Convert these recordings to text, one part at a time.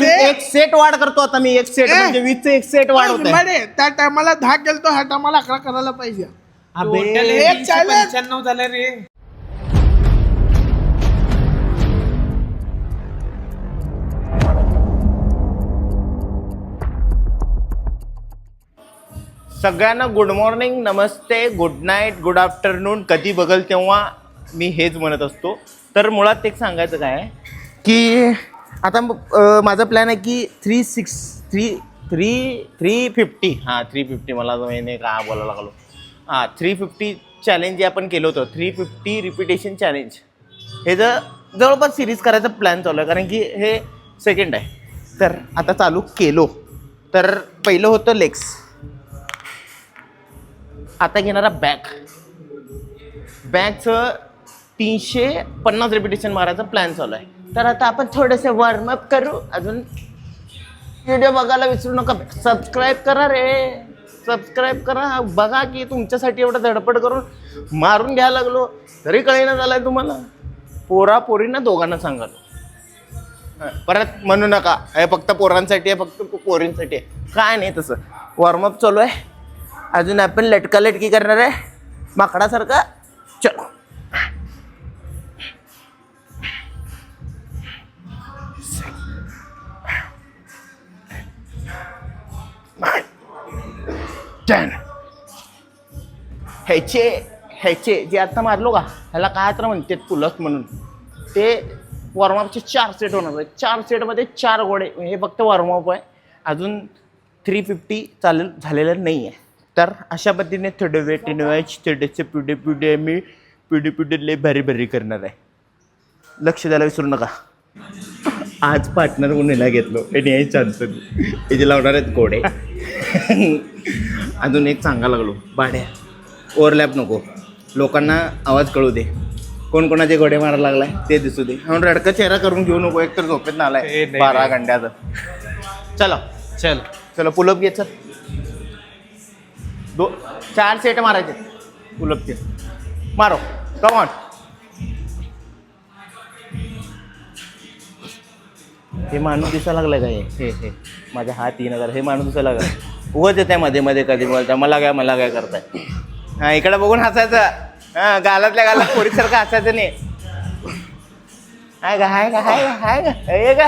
एक सेट वाढ करतो आता मी. एक सेट म्हणजे 20 एक सेट वाढ होतंय. त्या टायमाला 10 केलतो, ह्या टायमाला 11 करायला पाहिजे. अबे 95 झालं रे. सगळ्यांना गुड मॉर्निंग, नमस्ते, गुड नाईट, गुड आफ्टरनून. कधी बघल तेव्हा मी हेच म्हणत असतो. तर मुळात एक सांगायचं काय की आता माझा प्लॅन आहे की 350 हां 350 मला महिने का बोलायला लागलो. 350 चॅलेंज जे आपण केलं होतं, 350 रिपिटेशन चॅलेंज, हे जवळपास सिरीज करायचा प्लॅन चालू आहे. कारण की हे सेकंड आहे. तर आता चालू केलो तर पहिलं होतं लेग्स, आता घेणारा बॅकचं 350 रिपिटेशन मारायचा प्लॅन चालू आहे. तर आता आपण थोडेसे वॉर्मअप करू. अजून व्हिडिओ बघायला विसरू नका. सबस्क्राईब करा रे, सबस्क्राईब करा. बघा की तुमच्यासाठी एवढं धडपड करून मारून घ्यायला लागलो तरी कळेना झालाय तुम्हाला. पोरींना दोघांना सांगालो. परत म्हणू नका हे फक्त पोरांसाठी आहे, फक्त पोरींसाठी आहे. काय नाही तसं. वॉर्मअप चालू आहे. अजून आपण लटकी करणार आहे माकडासारखा. चलो. ह्याचे जे आता मारलो का, ह्याला काय तर म्हणते पुलक म्हणून. ते वॉर्मअपचे 4 सेट होणार आहे. 4 सेटमध्ये 4 घोडे. हे फक्त वॉर्मअप आहे. अजून 350 झालेलं नाही आहे. तर अशा पद्धतीने थोडं वेट इनवायच, थोडेसे पुढे मी पुढे लय भारी करणार आहे. लक्ष द्यायला विसरू नका. आज पार्टनर उन्हाला घेतलो आणि हे चान्सन याचे लावणार आहेत घोडे. अजून एक सांगायला लागलो, भाड्या ओव्हरलॅप नको, लोकांना आवाज कळू दे. कोण कोणाचे घोडे मारायला लागलाय ते दिसू दे. म्हणून रडका चेहरा करून घेऊ नको. एकतर झोपेत ना आलाय 12 घंट्याचं. चलो पुलअप घे. चल 4 सेट मारायचे पुलअपचे. मारो, कम ऑन. हे माणूस दिसायला लागलाय का? हे माझ्या हात 3000. हे माणूस दिसायला लागला. उगाच येत आहे मध्ये कधी बोलता मला काय करताय. हां इकडे बघून हसायचं. हां गालातल्या गालात पोरीसारखं हसायचं नाही. हाय का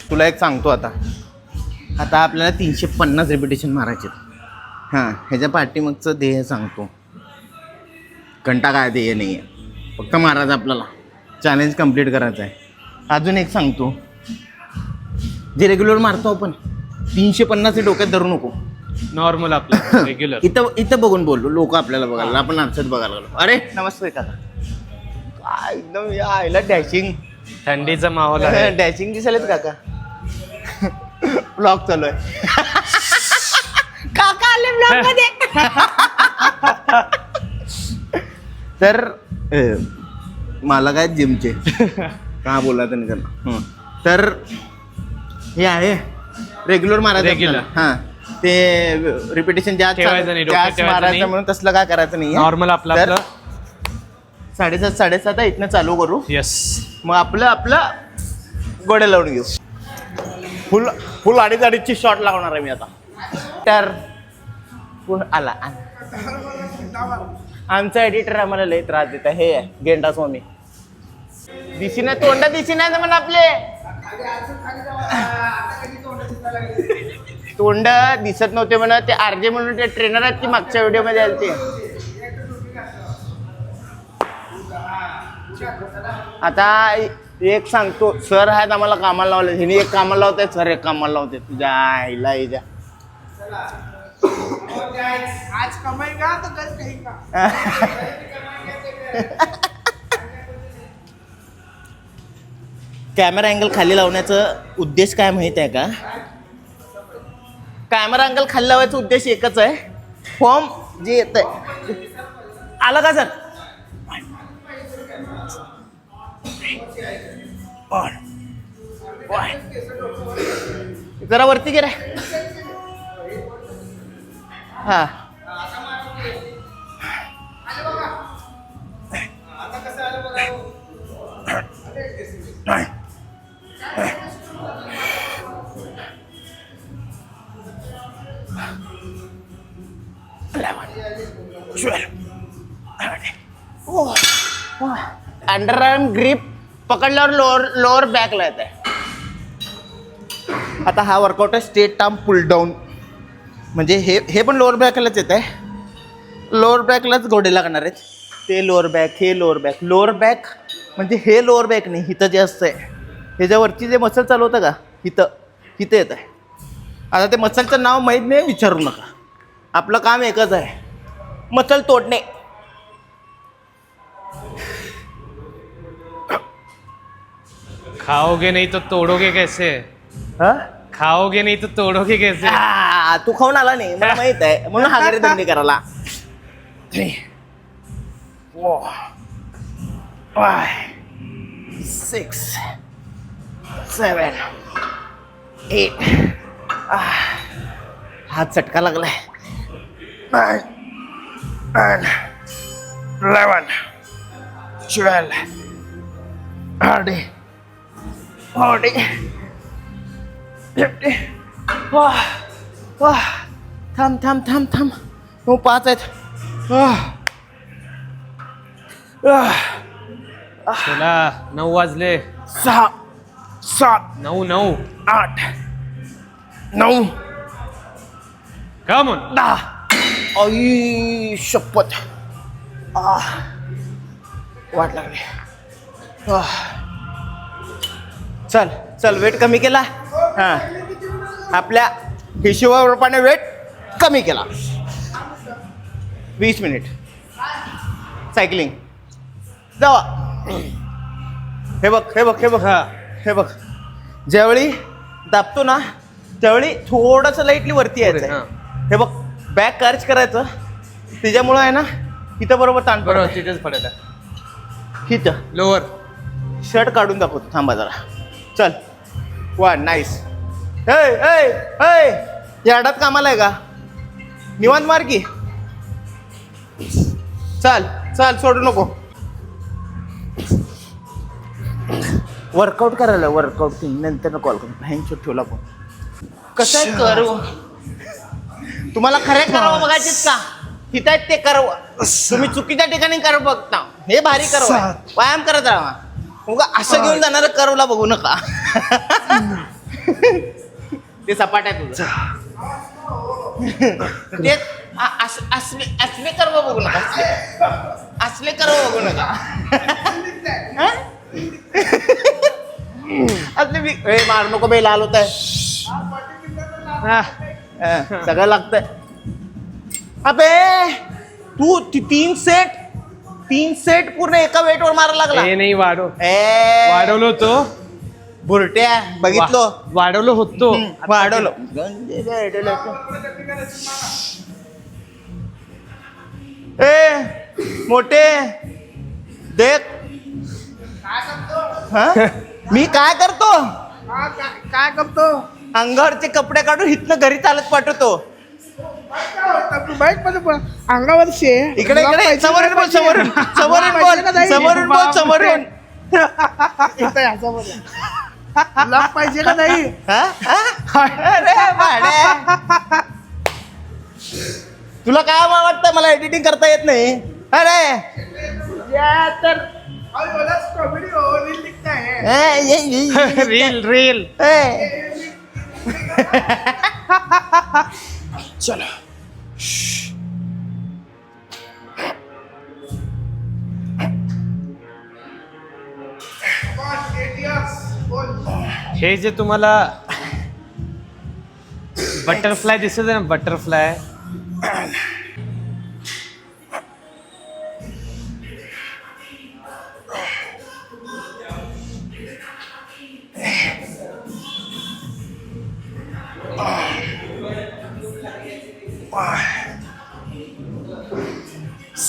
तुला एक सांगतो. आता आपल्याला 350 रिपिटेशन मारायचे. हां ह्याच्या पाठीमागचं ध्येय सांगतो. घंटा काय ध्येय नाही आहे, फक्त मारायचं आपल्याला. चॅलेंज कंप्लीट करायचं आहे. अजून एक सांगतो, जे रेग्युलर मारतो आपण 350 हे डोक्यात धरू नको. नॉर्मल आपलं रेग्युलर. इथं बघून बोललो. लोक आपल्याला बघायला, आपण आरशात बघायला लागलो. अरे नमस्ते काका. काय एकदम यायला डॅशिंग, थंडीचा माहोल आहे. डॅशिंग दिसायलेत काका. ब्लॉग चालू आहे. काका आले ब्लॉग मध्ये. तर मला काय जिमचे का बोला त्यांना. तर हे आहे रेग्युलर मारायचं. रेग्युलर. हां ते रिपिटेशन जास्त मारायचं म्हणून तसलं काय करायचं नाही. नॉर्मल आपलं 7:30 आहे. इथनं चालू करू. येस. मग आपलं गोड्या लावून घेऊ. फुल अडीचची शॉट लावणार आहे मी आता. तर आला आमचा एडिटर आम्हाला लई त्रास देत आहे. हे गेंडा स्वामी दिसीना तोंड दिसीना म्हणून आपले तोंड दिसत नव्हते म्हणा. ते आरजे म्हणून ते ट्रेनर आहेत की मागच्या व्हिडिओ मध्ये आले ते. आता एक सांगतो, सर आहेत आम्हाला कामाला लावले. हिने एक कामाला लावताय, सर एक कामाला लावते. तुझ्या आईला हिच्या आज कमाई का तर कल काही का. कॅमेरा अँगल खाली लावण्याचा उद्देश काय माहित आहे का? कॅमेरा अँगल खाली लावायचा उद्देश एकच आहे. फॉर्म जे येत आहे आलं का सर? जरा वरती गे रे. हा 9, 12. अंडर आर्म ग्रिप पकडल्यावर लोअर बॅकला येत आहे. आता हा वर्कआउट आहे स्ट्रेट आर्म पुल डाऊन. म्हणजे हे पण लोअर बॅकलाच येत आहे. लोअर बॅकलाच घोडे लागणार आहेत. ते लोअर बॅक, हे लोअर बॅक. लोअर बॅक म्हणजे हे लोअर बॅक नाही, इथं जे असतं आहे ह्याच्यावरती जे मसल चालू होतं का इथं येत आहे. आता ते मसलचं नाव माहीत नाही, विचारू नका. आपलं काम एकच आहे, मसल तोडणे. खाओगे नहीं तो तोड़ोगे कैसे? हा? खाओगे नहीं तो तोड़ोगे कैसे? तू खाऊन आला नाही मला माहित आहे, म्हणून हागरे दंडी करायला. 3, 4, 5, 6, 7, 8. हात चटका लागलाय. 9, 11, 12, 13, 14, 15. थांब 5 आहेत. चला 9 वाजले. 6, 7, 9 8, 9, कम ऑन. 10. आई शपथ. वाट लागली. चल वेट कमी केला. हां, आपल्या हिशोबाप्रमाणे वेट कमी केला. 20 मिनिट सायकलिंग. जावा. हे बघ ज्यावेळी दाबतो ना त्यावेळी थोडंसं लाईटली वरती यायचं. हां. हे बघ बॅक कार्च करायचं. त्याच्यामुळं आहे ना इथं बरोबर ताण बरोबर पडतो. तिथेच पडेल. इथं लोअर. शर्ट काढून दाखवतो, थांबा जरा. चल 1. नाईस. ए यार्डात कामाला आहे का? निवांत मार की. चल सोडू नको. वर्कआउट करायला वर्कआउट नंतर कॉल करू. हँड ठेवला पण कसं आहे करू. तुम्हाला खरे करावं बघायचेच का? हित आहेत ते करावं. तुम्ही चुकीच्या ठिकाणी कर बघता. हे भारी करावं आहे. व्यायाम करत राहा. मग असं घेऊन जाणार करवला बघू नका. ते सपाट आहे तुझं. ते असले कर्व बघू नका. असले कर्व बघू नका. असले मार नको बे, लाल होत आहे. सगळं लागतंय. अबे तू 3 सेट पूर्ण एका वेटवर मारायला लागला. हे नाही वाढवलो होतो. बुरट्या बघितलो. वाढवलो होतो. वाढवलं. मोठे देख. मी काय करतो? काय करतो? अंगावरचे कपडे काढून इथनं घरी चालत पाठवतो. बाईक मध्ये अंगावरची इकडे समोरून बोल. लॉक पाहिजे का नाही? अरे भाड्या, तुला काय वाटतं मला एडिटिंग करता येत नाही? अरे तर कॉमेडी रील दिखता है. रील. चलो हे जे तुम्हाला बटरफ्लाय दिसत आहे ना, बटरफ्लाय,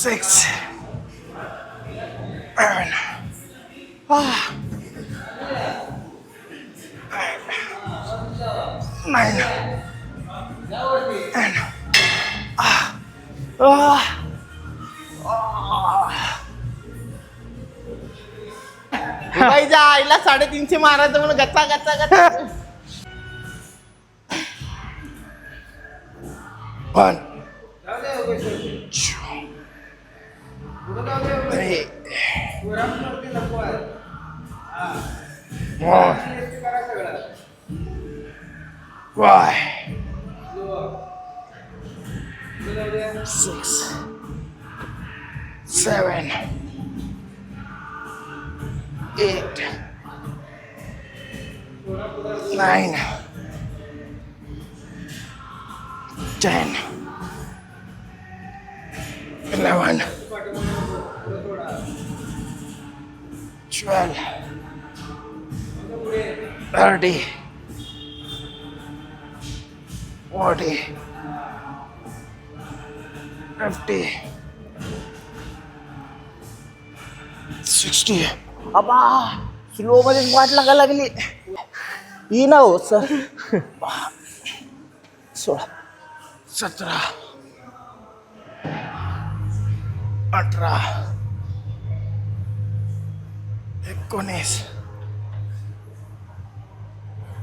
Six. 9. बाईच्या आईला 350 मारायचं म्हणून गच्चा गच्चा गच्चा. 1 6 7 8 9 10 11 12 30 40 50 60. अबा स्लो मध्ये वाट लागायला लागली. ही ना हो सर. 16 17 18 19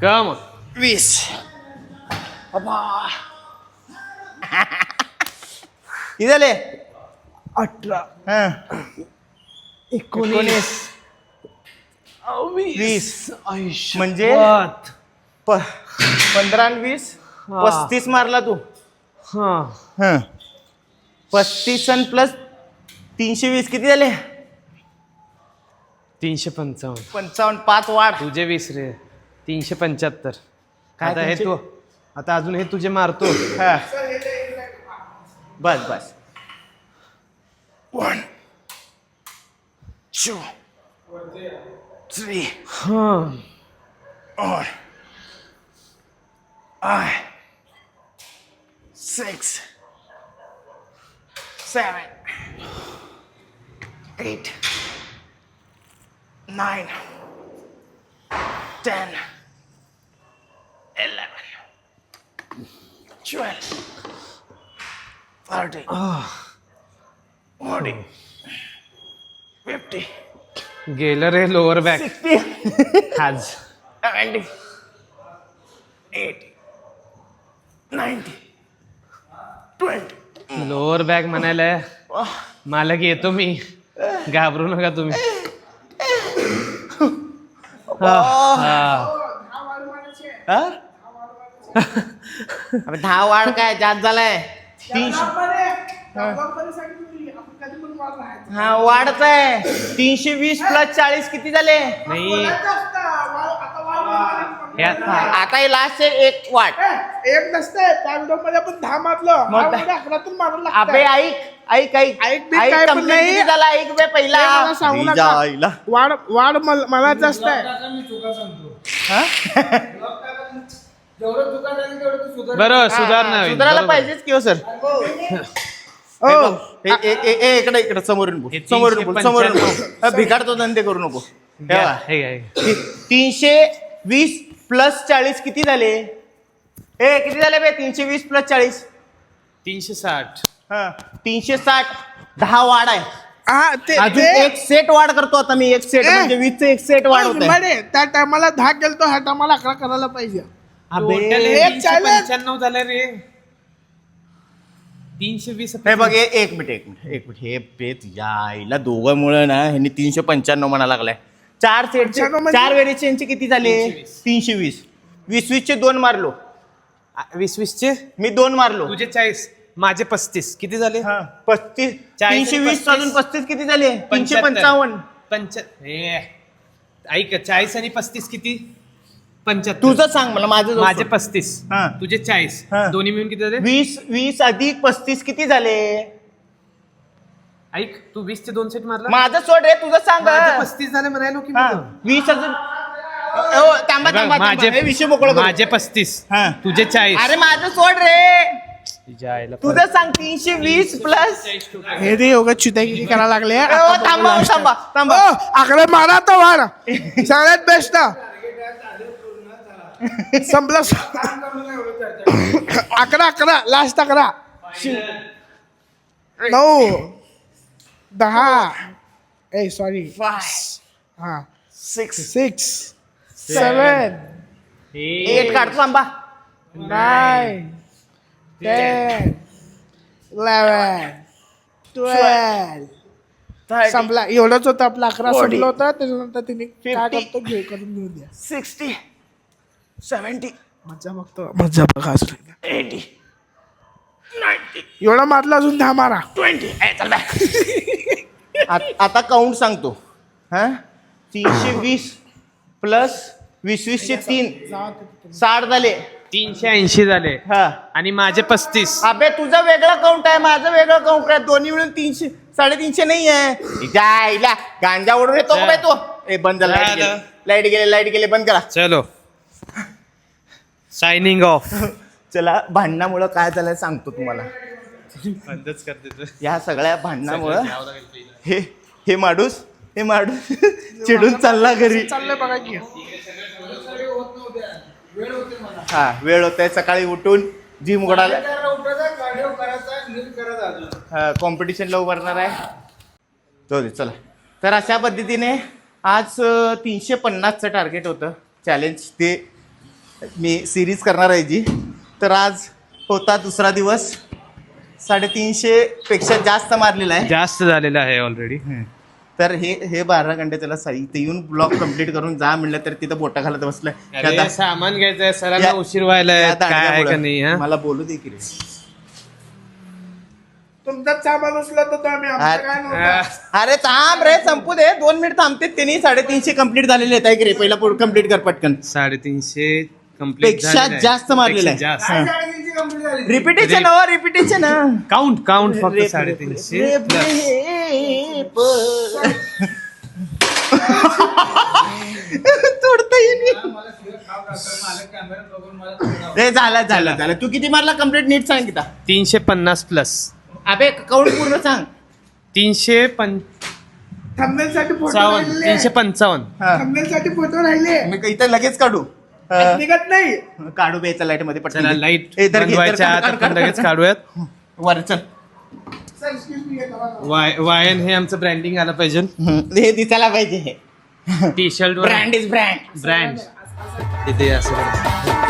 का मग 20. अबा किती झाले? 18 19 20 म्हणजे 15 आणि 20 हा. 35 मारला तू. हा 35 आणि प्लस 320 किती झाले? 355 55. 5 वाढ. तुझे 20 रे 375. काय आता हे तू आता अजून हे तुझे मारतो. हा. बस बस. 1 2 3 हा 4 5 6 7 8 9 10 11 12 30 40 50 गेलं रे लोअर बॅक 60 आज 70 80 90 20. लोअर बॅक म्हणायला मालक येतो मी. घाबरू नका तुम्ही. अबे 10 वाढ काय जास्त झालाय. 300. हा वाढत आहे. 320 प्लस 40 किती झाले? नाही आता हे लास्ट एक वाढ. एक नसतंय त्या व्हिडिओ मध्ये आपण 10 मारलं. मग 11तून मारायला अबे लागतंय. ऐक ऐक बी काय पण complete नाही. किती झाला ऐक बे पहिला. हे मला सांगू नका. हिच्या आईला. वाढ वाढ मला जास्त आहे. बरं सुधारणा होईल. सुधारायला बरोबर. पाहिजेच किंवा सर. इकडे समोरून बोल. हे समोरून बोल. समोरून 395. बोल. भिकारतो धंदे करू नको. घ्या, हे घ्या, हे घ्या. 320 प्लस 40 किती झाले? किती झाले बे? 320 प्लस 40 360. 360. 10 वाढ आहे. हा ते अजून एक सेट वाढ करतो आता मी. एक सेट म्हणजे 20 एक सेट वाढ होत आहे. त्या टायमाला 10 केलतो ह्या टायमाला 11 करायला पाहिजे. Total हे एक challenge. 395 झालं रे. 320. हे बघ एक मिनिट हे पेत यायला दोघांमुळे ना ह्यांनी 395 म्हणा लागलाय. 4 सेटचे 95 म्हणजे? 4 व्हेरिएशनचे किती झाले? 320. 20 चे 2 मारलो. 20 चे मी 2 मारलो. तुझे 40 माझे 35 किती झाले? 35. 40 320 अजून 35 किती झाले? 75. 355. ऐक 40 आणि 35 किती? 75. तुझं सांग मला. माझं माझे 35 हा. तुझे 40 हा. दोन्ही मिळून किती झाले? 20 अधिक 35 किती झाले? ऐक तू 20 चे 2 सेट मारला. माझं सोड रे. तुझं सांग. माझे 35 झाले म्हणायलो की मग. 20 अजून थांबा. माझे हे विषय मोकळं करू. माझे 35 हा. तुझे 40. अरे माझं सोड रे. तुझ्या आईला तुझं सांग. 320 प्लस. हे रे योगा चितागिरी करायला लागले. थांबा. आकडे मारा तर वाढ. सगळ्यात बेस्ट. संपला. 11 लास्ट 11 9 10 सॉरी 5 हा 6 6 7 8 काढतो आंबा 9 10 11 12 संपला एवढंच होतं आपला 11 40. संपलं होतं त्याच्यानंतर तिने काय 50. करतो करून घेऊन द्या 60 70 मज्जा बघतो मज्जा बघा अजून एकदा. 80 90 एवढा मारला अजून 10 मारा 20 चल बाय. आता काउंट सांगतो हा 320 प्लस 20 चे 3 60 झाले 380 झाले हा आणि माझे 35. अबे तुझा वेगळा काउंट आहे माझं वेगळं काउंट आहे दोन्ही मिळून 300 350 नाही आहे जायला गांजा ओढून येतो का बे तो ए बंद झालं. लाईट गेले बंद करा चलो सायनिंग ऑफ. चला भांडणामुळं काय झालं सांगतो तुम्हाला बंदच करते तू. या सगळ्या भांडणामुळं हे माणूस चिडून चालला घरी चाललंय बघा की हा वेळ होत आहे सकाळी उठून जिम उघडायला कॉम्पिटिशनला उभारणार आहे जाऊ दे चला तर अशा पद्धतीने आज 350चं टार्गेट होतं चॅलेंज ते मी सिरीज करणार आहे जी तर आज होता दुसरा दिवस 350 पेक्षा जास्त मारलेला आहे जास्त झालेलं आहे ऑलरेडी. तर हे 12 घंटे त्याला इथे येऊन ब्लॉग कम्प्लीट करून जा म्हणलं तर तिथं बोटा घालत बसलंय अरे सामान घ्यायचंय सरांना या- उशीर व्हायलाय या काय आहे का दांडग्यामुळं. नाही हा? मला बोलू दे की रे. तुमचाच सामान उचलत होतो आम्ही आमचं काय नव्हतं अरे थांब रे संपू दे 2 मिनिट थांबते त्यांनी 350 कम्प्लीट झालेले आहेत की रे पहिला कम्प्लीट कर पटकन 350 कम्प्लीट पेक्षा जास्त मारलेलं आहे. रिपिटेशन रिपिटेशन काउंट फक्त 350 झालं तू किती मारला कम्प्लीट नीट सांग किता 350 प्लस अबे काउंट पूर्ण सांग 355 थंबनेलसाठी फोटो राहिले 355 हा. थंबनेलसाठी फोटो राहिले मी इथं लगेच काढू निघत नाही काढू बेचा लाईट मध्ये पटकन चला दे. लाईट ए, धर घे, धर, बनवायच्या काढ, आत काढ, आपण काढ, लगेच काढ. काढूयात. वर चल सर एक्सक्यूज मी घेतो वायन हे आमचं ब्रँडिंग आलं पाहिजे. हे दिसायला पाहिजे हे T shirt brand is brand brand तिथे असं